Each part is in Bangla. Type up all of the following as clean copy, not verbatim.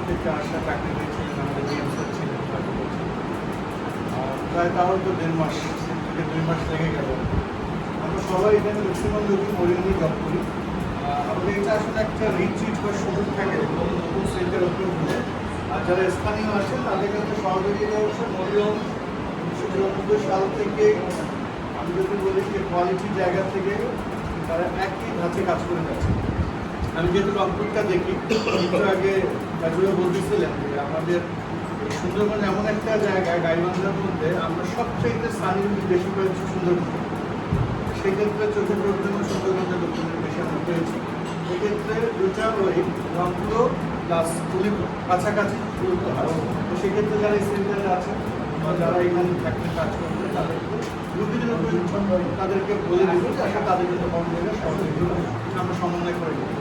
থেকে আসা চাকরি পেয়েছিলেন, আমাদের ডিএমসের ছিলেন চাকরি করছিলেন। প্রায় তাও তো 1.5 মাস থেকে 2 মাস লেগে গেল। আমরা সবাই এখানে ম্যাক্সিমাম লোকই মরিয়নি জব করি। আমাদের এটা আসলে একটা রিট্রিট বা সুযোগ থাকে নতুন সেন্টার ওপেন হলে। আর যারা স্থানীয় আসেন তাদের কাছে সহযোগিতা হচ্ছে মরিয়ম 1994 সাল থেকে আমি যদি বলি যে কোয়ালিটির জায়গা থেকে তারা একই ধাঁচে কাজ করে যাচ্ছে। আমি যেহেতু রংপুরটা দেখি, একটু আগে কাজুরা বলতেছিলেন যে আমাদের সুন্দরবন এমন একটা জায়গা, গাইবান্ধার মধ্যে আমরা সবচেয়ে স্থানীয় বেশি পেয়েছি সুন্দরবন। সেক্ষেত্রে চোখে পড়তে সুন্দরবনের লোকজনের বেশি আমরা পেয়েছি। সেক্ষেত্রে দুটা ওই রংপুর প্লাস উলিপুর কাছাকাছি দূরত্ব হয়। তো সেক্ষেত্রে যারা এই সেন্টারে আছে বা যারা এখানে থাকতে কাজ করবে তাদেরকে রুগীদের উপরে তাদেরকে বলে দিব যে আসলে তাদের জন্য কম জায়গায় সহযোগিতা আমরা সমন্বয় করে দেবো।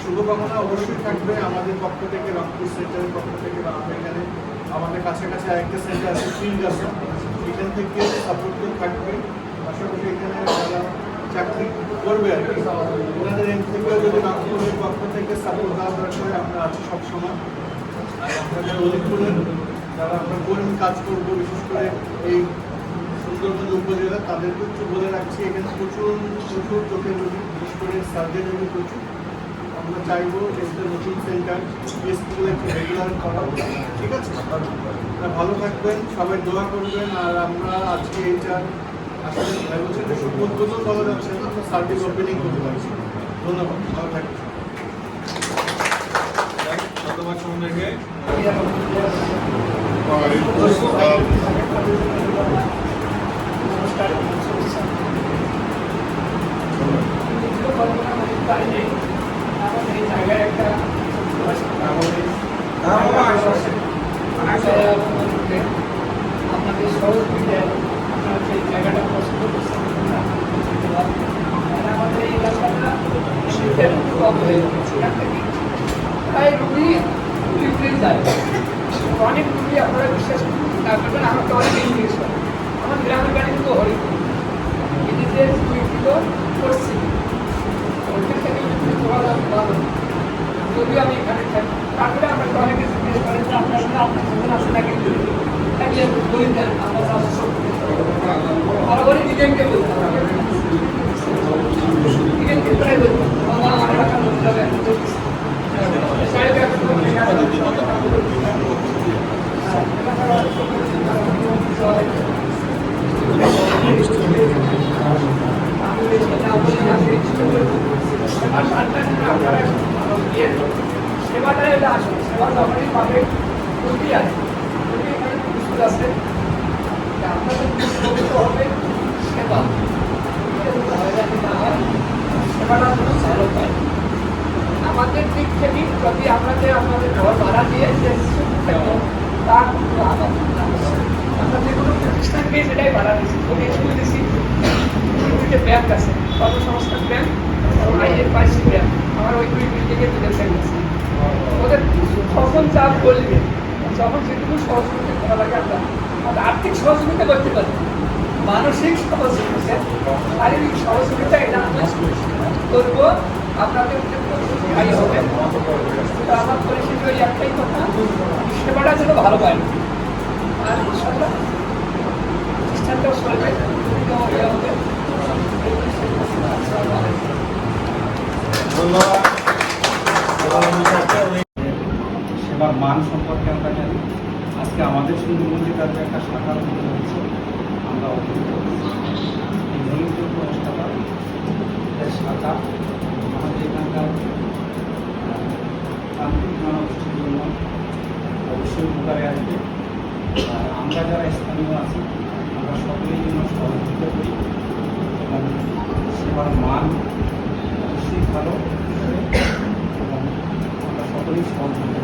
শুভকামনা অবশ্যই থাকবে আমাদের পক্ষ থেকে, রংপুর সেন্টারের পক্ষ থেকে, বা আমরা এখানে আমাদের কাছাকাছি আরেকটা সেন্টার আছে ফিল্ডগাছ, এখান থেকে সাপোর্ট থাকবে। পাশাপাশি এখানে যারা চাকরি করবে আর কি ওনাদের এম থেকেও যদি রংপুরের পক্ষ থেকে সাপোর্ট দেওয়া দরকার আমরা আছি সবসময়। আর আমরা যারা অলিপুরের যারা আমরা কর্মী কাজ করবো, বিশেষ করে এই সুন্দরবন উপজেলা, তাদেরকে একটু বলে রাখছি এখানে প্রচুর চোখের রোগী, বিশেষ করে সার্জারি রোগী প্রচুর। আমরা চাইবো যে নতুন সেন্টার স্কুলে একটু রেগুলার করা, ঠিক আছে? ভালো থাকবেন, সবাই দোয়া করবেন। আর আমরা আজকে এইটা আসলে শুধু উদ্বোধন বলা যাচ্ছে না, আমরা সার্ভিস ওপেনিং করতে পারছি। ধন্যবাদ, ভালো থাকবেন। ধন্যবাদ সমন্বয়কে। এই জায়গায় একটা আপনাদের সহযোগিতায় আপনারা সেই জায়গাটা পছন্দ করছেন। আমাদের এই এলাকাটা শীতের কম হয়ে গেছে, তাই রুগী উঠে যায়। অনেক রুগী আপনারা বিশ্বাস না করবেন, আমাকে অনেক জিজ্ঞেস করে। আমার গ্রামের বাড়ি কিন্তু হরিপুর, এদিকে দুইগুলো করছি ওইখান থেকে যোগাযোগ ভালো, যদিও আমি এখানে থাকি। তারপরে আমাকে অনেকে জিজ্ঞেস করেন যে আপনার সাথে আপনার জীবন আছে নাকি, থাকলে বই দেন, আমরা বরাবরই ডিজাইনকে বলতে হবে, ডিজাইনকে প্রায় বলতে আমার আমার টাকা বলতে হবে। সেবাটা এটা আসলে সেবা যখনই পাবে রুগী আছে, রুগী এখানে প্রস্তুত আছে আপনাদের প্রকৃত হবে সেবা, হয়রানি না হয়, সেবাটা কোনো ভালো পায়। আমাদের দিক থেকে যদি আপনাদের ঘর ভাড়া দিয়ে যে তা কিন্তু আমরা যে কোনো প্রতিষ্ঠানকে সেটাই ভাড়া দিচ্ছি, আমি স্কুল দিচ্ছি, দুইটা ব্যাংক আছে, কর্মসংস্থান ব্যাংক, আইএফআইসি ব্যাংক, আমার ওই দুই বিল্ডিংয়ের দুটো ব্যাংক আছে। ওদের যখন চাপ বলবে, যখন যেটুকু সহযোগিতা করা লাগে আমরা আর্থিক সহযোগিতা করতে পারি, মানসিক সহযোগিতা, শারীরিক সহযোগিতা এটা আমরা করবো। আপনাদের ভাই হবে, আমার পরিস্থিতি ওই একটাই কথা, সেবাটা যেন ভালো পায়। আর ইনশাল্লাহ প্রতিষ্ঠানটাও চলবে, হবে। সেবার মান সম্পর্কে আমরা জানি। আজকে আমাদের সুন্দরবন জেলাতে একটা শাখা হচ্ছে, আমরা এই ভলিউম সংস্থাটা শাখা আমাদের এখানকার তান্ত্রিক জনগোষ্ঠীর জন্য অবশ্যই উপকারে আসবে। আমরা যারা স্থানীয় আছি আমরা সকলেই জন্য সহযোগিতা করি এবং সেবার মান অবশ্যই ভালো এবং আমরা সকলেই সহযোগিতা